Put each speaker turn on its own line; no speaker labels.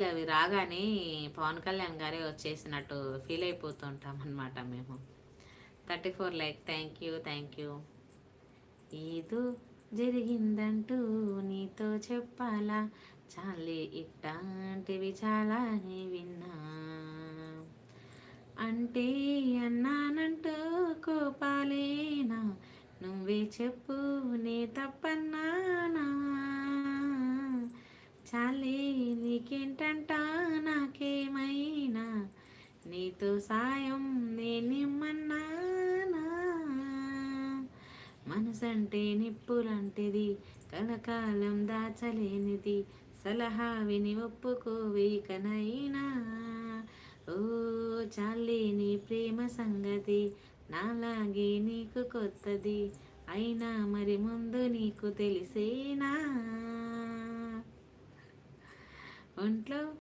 అవి రాగానే పవన్ కళ్యాణ్ గారే వచ్చేసినట్టు ఫీల్ అయిపోతుంటాం అనమాట మేము. 34 like, thank you, thank you. ఏదో జరిగిందంటూ నీతో చెప్పాలా, చాలే ఇట్లాంటివి చాలానే విన్నా, అంటే అన్నానంటూ కోపాలేనా, నువ్వే చెప్పు నే తప్పన్నానా, చాలే నీకేంటంట నాకేమైనా, నీతో సాయం నేనిమ్మన్నానా, మనసంటే నిప్పులాంటిది, కలకాలం దాచలేనిది, సలహా విని ఒప్పుకోవే కనైనా, ఓ చాలే నీ ప్రేమ సంగతి, నాలాగే నీకు కొత్తది, అయినా మరి ముందు నీకు తెలిసేనా, ఒంట్లో